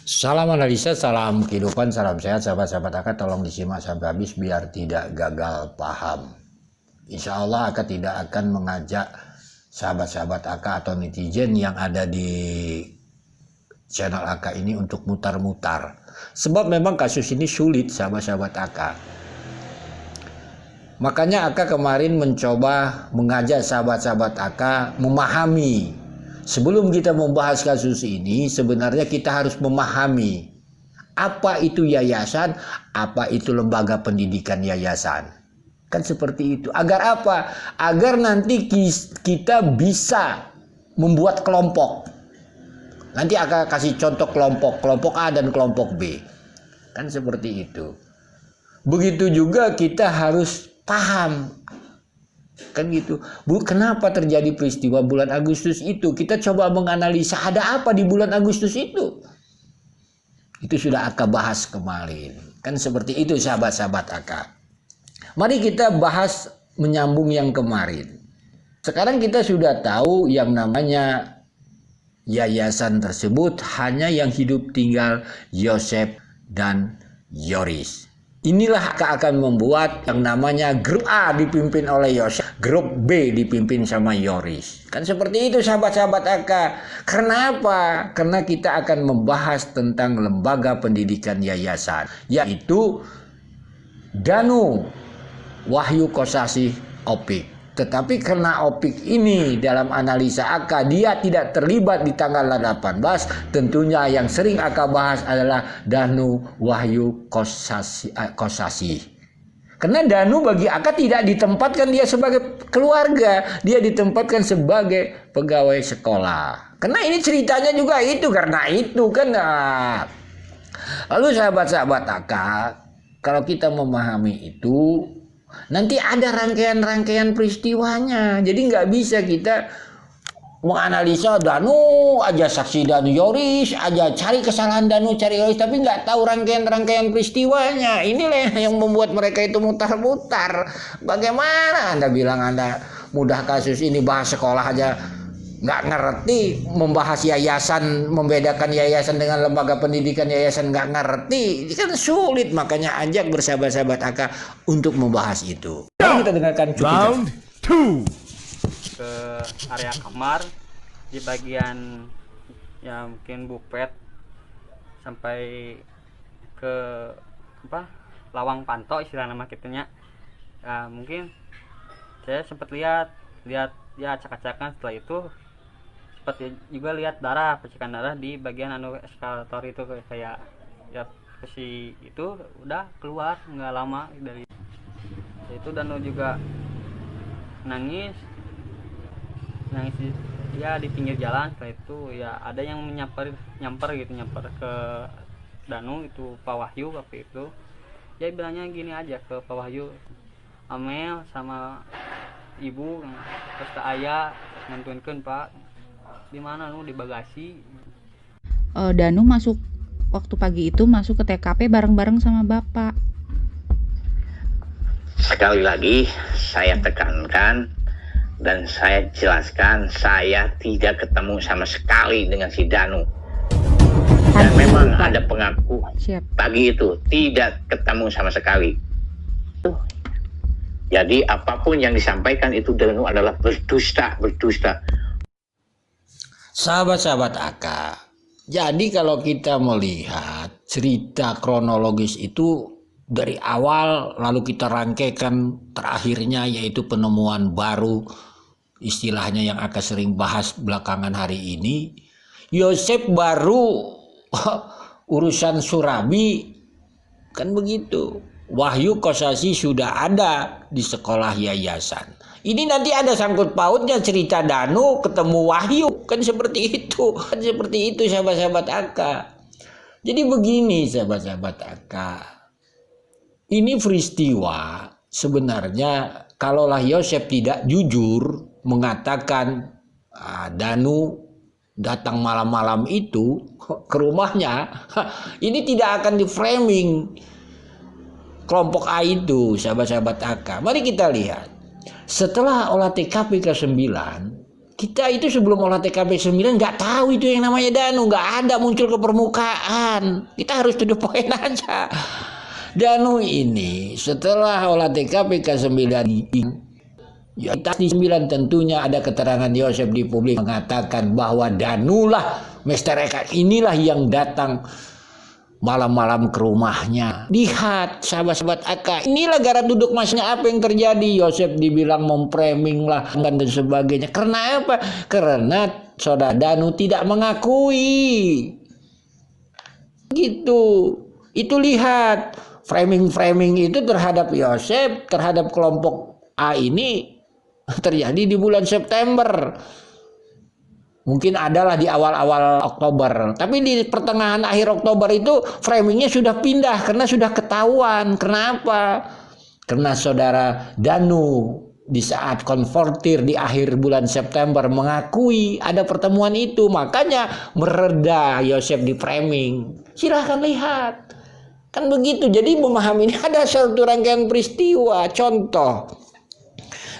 Salam analisa, salam kehidupan, salam sehat sahabat-sahabat Aka, tolong disimak sampai habis biar tidak gagal paham. Insya Allah Aka tidak akan mengajak sahabat-sahabat Aka atau netizen yang ada di channel Aka ini untuk mutar-mutar. Sebab memang kasus ini sulit sahabat-sahabat Aka. Makanya Aka kemarin mencoba mengajak sahabat-sahabat Aka memahami. Sebelum kita membahas kasus ini, sebenarnya kita harus memahami apa itu yayasan, apa itu lembaga pendidikan yayasan. Kan seperti itu. Agar apa? Agar nanti kita bisa membuat kelompok. Nanti akan kasih contoh kelompok A dan kelompok B. Kan seperti itu. Begitu juga kita harus paham. Kan gitu. Kenapa terjadi peristiwa bulan Agustus itu? Kita coba menganalisa ada apa di bulan Agustus itu. Itu sudah Aka bahas kemarin. Kan seperti itu sahabat-sahabat Aka. Mari kita bahas menyambung yang kemarin. Sekarang kita sudah tahu yang namanya yayasan tersebut hanya yang hidup tinggal Yosef dan Yoris. Inilah akan membuat yang namanya grup A dipimpin oleh Yosef, grup B dipimpin sama Yoris. Kan seperti itu sahabat-sahabat Aka. Karena apa? Karena kita akan membahas tentang lembaga pendidikan yayasan, yaitu Danu Wahyu Kosasih Opik. Tetapi karena Opik ini dalam analisa Aka dia tidak terlibat di tanggal 18, tentunya yang sering Aka bahas adalah Danu Wahyu Kosasih. Karena Danu bagi Aka tidak ditempatkan dia sebagai keluarga, dia ditempatkan sebagai pegawai sekolah. Karena ini ceritanya juga itu, karena itu kan. Lalu sahabat-sahabat Aka, kalau kita memahami itu, nanti ada rangkaian-rangkaian peristiwanya. Jadi nggak bisa kita menganalisa Danu aja, saksi Danu Yoris aja, cari kesalahan Danu, cari Yoris, tapi nggak tahu rangkaian-rangkaian peristiwanya. Inilah yang membuat mereka itu mutar-mutar. Bagaimana Anda bilang Anda mudah kasus ini, bahas sekolah aja nggak ngerti, membahas yayasan, membedakan yayasan dengan lembaga pendidikan yayasan nggak ngerti, ini kan sulit. Makanya ajak bersahabat-sahabat Aka untuk membahas itu. Mari kita dengarkan Round 2. Ke area kamar di bagian ya mungkin bufet sampai ke apa lawang pantau istilah nama kitanya. Ya, mungkin saya sempat lihat ya acak-acakan. Setelah itu sempat juga lihat percikan darah di bagian eskalator itu, kayak ya si itu udah keluar nggak lama dari itu. Dan juga nangis ya di pinggir jalan. Setelah itu ya ada yang nyamper ke Danu, itu Pak Wahyu waktu itu. Ya bilangnya gini aja ke Pak Wahyu, Amel sama ibu terus ke ayah ngantuinkeun Pak, di mana lu, di bagasi. Danu masuk waktu pagi itu masuk ke TKP bareng-bareng sama bapak. Sekali lagi saya tekankan dan saya jelaskan, saya tidak ketemu sama sekali dengan si Danu. Dan memang ada pengaku pagi itu tidak ketemu sama sekali. Jadi apapun yang disampaikan itu Danu adalah berdusta. Sahabat-sahabat Aka, jadi kalau kita melihat cerita kronologis itu dari awal lalu kita rangkaikan terakhirnya, yaitu penemuan baru, istilahnya yang Aka sering bahas belakangan hari ini. Yosef baru urusan Surabi, kan begitu. Wahyu Kosasih sudah ada di sekolah yayasan. Ini nanti ada sangkut pautnya cerita Danu ketemu Wahyu, kan seperti itu. Kan seperti itu sahabat-sahabat Aka. Jadi begini sahabat-sahabat Aka. Ini peristiwa sebenarnya kalaulah Yosef tidak jujur mengatakan Danu datang malam-malam itu ke rumahnya, ini tidak akan di framing kelompok A itu sahabat-sahabat Aka. Mari kita lihat. Setelah olah TKP ke-9, Kita itu sebelum olah TKP 9 nggak tahu itu yang namanya Danu, nggak ada muncul ke permukaan. Kita harus to the point aja. Danu ini setelah olah TKP ke-9, ya, 9 tentunya ada keterangan Yosef di publik mengatakan bahwa Danulah Mr. Eka inilah yang datang malam-malam ke rumahnya. Lihat sahabat-sahabat AK, inilah garap duduk masnya apa yang terjadi. Yosef dibilang memframing lah dan sebagainya. Karena apa? Karena saudara Danu tidak mengakui. Gitu. Itu lihat framing-framing itu terhadap Yosef, terhadap kelompok A ini terjadi di bulan September. Mungkin adalah di awal-awal Oktober. Tapi di pertengahan akhir Oktober itu framingnya sudah pindah karena sudah ketahuan. Kenapa? Karena saudara Danu di saat konfrontir di akhir bulan September mengakui ada pertemuan itu. Makanya mereda Yosef di framing. Silahkan lihat. Kan begitu. Jadi memahami ini ada suatu rangkaian peristiwa. Contoh.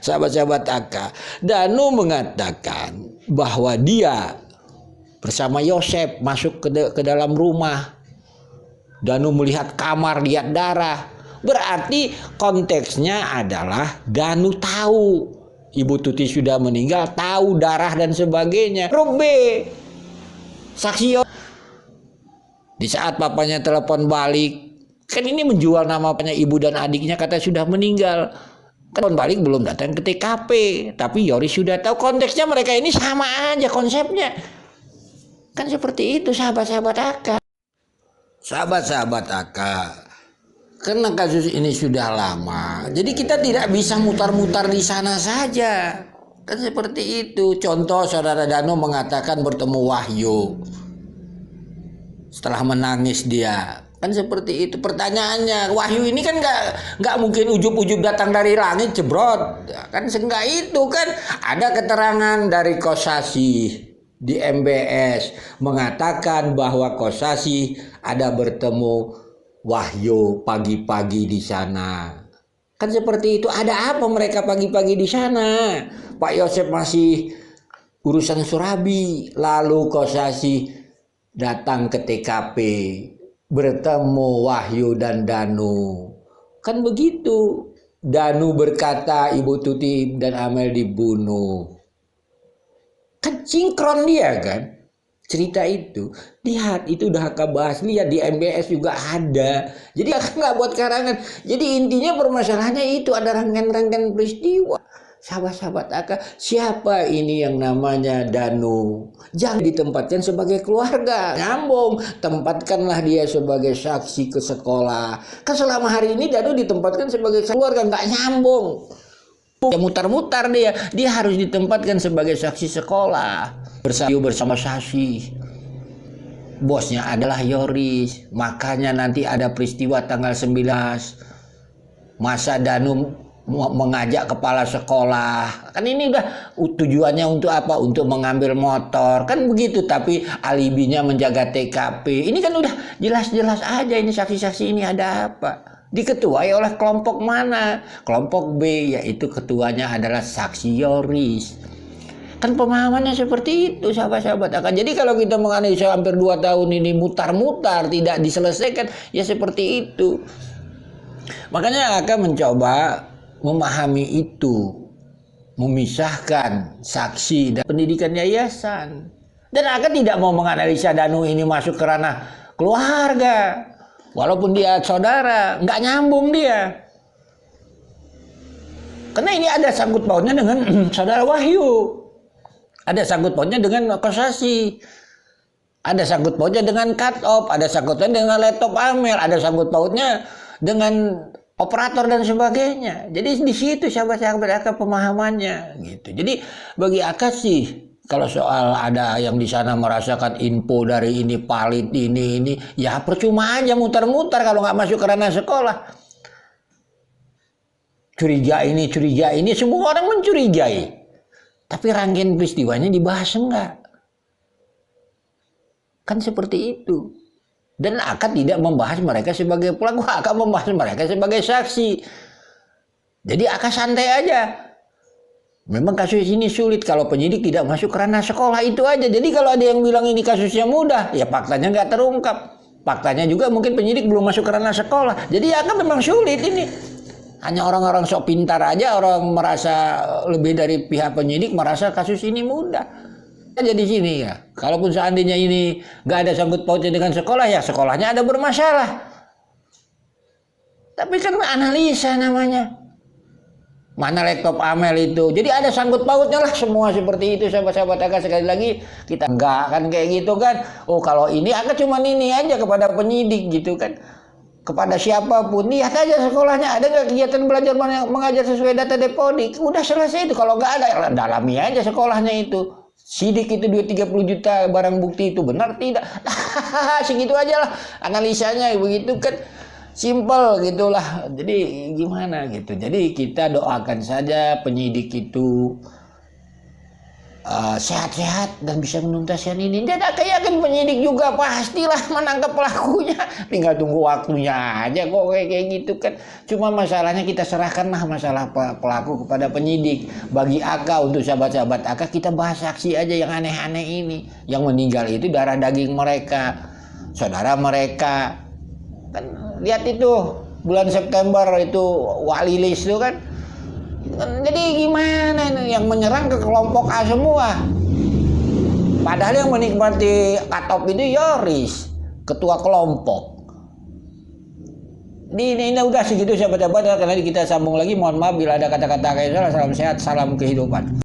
Sahabat-sahabat AK, Danu mengatakan bahwa dia bersama Yosef masuk ke dalam rumah. Danu melihat kamar, lihat darah. Berarti konteksnya adalah Danu tahu Ibu Tuti sudah meninggal, tahu darah dan sebagainya. Grup B, saksi Yosef. Di saat papanya telepon balik, kan ini menjual nama papanya ibu dan adiknya, kata sudah meninggal. Kan balik belum datang ke TKP, tapi Yoris sudah tahu. Konteksnya mereka ini sama aja konsepnya. Kan seperti itu sahabat-sahabat AK. Sahabat-sahabat AK, karena kasus ini sudah lama, jadi kita tidak bisa mutar-mutar di sana saja. Kan seperti itu. Contoh saudara Danu mengatakan bertemu Wahyu. Setelah menangis dia. Kan seperti itu. Pertanyaannya, Wahyu ini kan nggak mungkin ujub-ujub datang dari langit jebrot. Kan enggak itu kan. Ada keterangan dari Kosasi di MBS mengatakan bahwa Kosasi ada bertemu Wahyu pagi-pagi di sana. Kan seperti itu. Ada apa mereka pagi-pagi di sana? Pak Yosef masih urusan Surabi. Lalu Kosasi datang ke TKP. Bertemu Wahyu dan Danu. Kan begitu. Danu berkata Ibu Tuti dan Amel dibunuh. Kan sinkron dia kan. Cerita itu. Lihat itu udah Kakak bahas. Lihat di MBS juga ada. Jadi Kakak nggak buat karangan. Jadi intinya permasalahannya itu. Ada rangkaian-rangkaian peristiwa. Sahabat-sahabat AK, siapa ini yang namanya Danu? Jangan ditempatkan sebagai keluarga, nyambung. Tempatkanlah dia sebagai saksi ke sekolah. Kan selama hari ini Danu ditempatkan sebagai keluarga, nggak nyambung. Ya mutar-mutar dia harus ditempatkan sebagai saksi sekolah. Bersama Sasi. Bosnya adalah Yoris. Makanya nanti ada peristiwa tanggal 19. Masa Danu mengajak kepala sekolah. Kan ini udah tujuannya untuk apa? Untuk mengambil motor. Kan begitu. Tapi alibinya menjaga TKP. Ini kan udah jelas-jelas aja ini saksi-saksi ini ada apa. Diketuai oleh kelompok mana? Kelompok B, yaitu ketuanya adalah saksi Yoris. Kan pemahamannya seperti itu sahabat-sahabat. Jadi kalau kita menganalisa hampir 2 tahun ini mutar-mutar tidak diselesaikan, ya seperti itu. Makanya akan mencoba memahami itu, memisahkan saksi dan pendidikan yayasan. Dan akan tidak mau menganalisa Danu ini masuk ke ranah keluarga. Walaupun dia saudara, nggak nyambung dia. Karena ini ada sangkut pautnya dengan saudara Wahyu. Ada sangkut pautnya dengan Kosasi. Ada sangkut pautnya dengan cut off. Ada sangkut pautnya dengan laptop Amel. Ada sangkut pautnya dengan operator dan sebagainya. Jadi di situ sahabat-sahabat AK pemahamannya gitu. Jadi bagi AK sih kalau soal ada yang di sana merasakan info dari ini palit ini ya percuma aja mutar-mutar kalau nggak masuk ke ranah sekolah. Curiga ini semua orang mencurigai. Tapi rangkaian peristiwanya dibahas enggak? Kan seperti itu. Dan akan tidak membahas mereka sebagai pelaku, akan membahas mereka sebagai saksi. Jadi akan santai aja. Memang kasus ini sulit kalau penyidik tidak masuk ke ranah sekolah, itu aja. Jadi kalau ada yang bilang ini kasusnya mudah, ya faktanya nggak terungkap. Faktanya juga mungkin penyidik belum masuk ke ranah sekolah. Jadi ya kan memang sulit ini. Hanya orang-orang sok pintar aja, orang merasa lebih dari pihak penyidik merasa kasus ini mudah. Jadi sini ya, kalaupun seandainya ini nggak ada sangkut pautnya dengan sekolah, ya sekolahnya ada bermasalah. Tapi kan analisa namanya. Mana laptop Amel itu, jadi ada sangkut pautnya lah semua seperti itu, sahabat-sahabat Aka. Sekali lagi kita enggak kan kayak gitu kan. Oh kalau ini Aka cuma ini aja kepada penyidik gitu kan, kepada siapapun lihat aja sekolahnya ada nggak kegiatan belajar mengajar sesuai data Depodik, udah selesai itu. Kalau nggak ada, dalami aja sekolahnya itu. Sidik itu 2-30 juta barang bukti itu benar tidak? Segitu aja lah analisanya begitu kan. Simpel gitulah. Jadi gimana gitu. Jadi kita doakan saja penyidik itu sehat-sehat dan bisa menuntaskan ini. Dia tak yakin penyidik juga pastilah menangkap pelakunya. Tinggal tunggu waktunya aja kok kayak gitu kan. Cuma masalahnya kita serahkanlah masalah pelaku kepada penyidik. Bagi Aka, untuk sahabat-sahabat Aka, kita bahas saksi aja yang aneh-aneh ini. Yang meninggal itu darah daging mereka, saudara mereka. Kan lihat itu bulan September itu Walilis itu kan. Jadi gimana nih yang menyerang ke kelompok A semua. Padahal yang menikmati cut-off itu Yoris, ketua kelompok. Ini udah segitu sahabat-sahabat, karena kita sambung lagi. Mohon maaf bila ada kata-kata kayak salah. Salam sehat, salam kehidupan.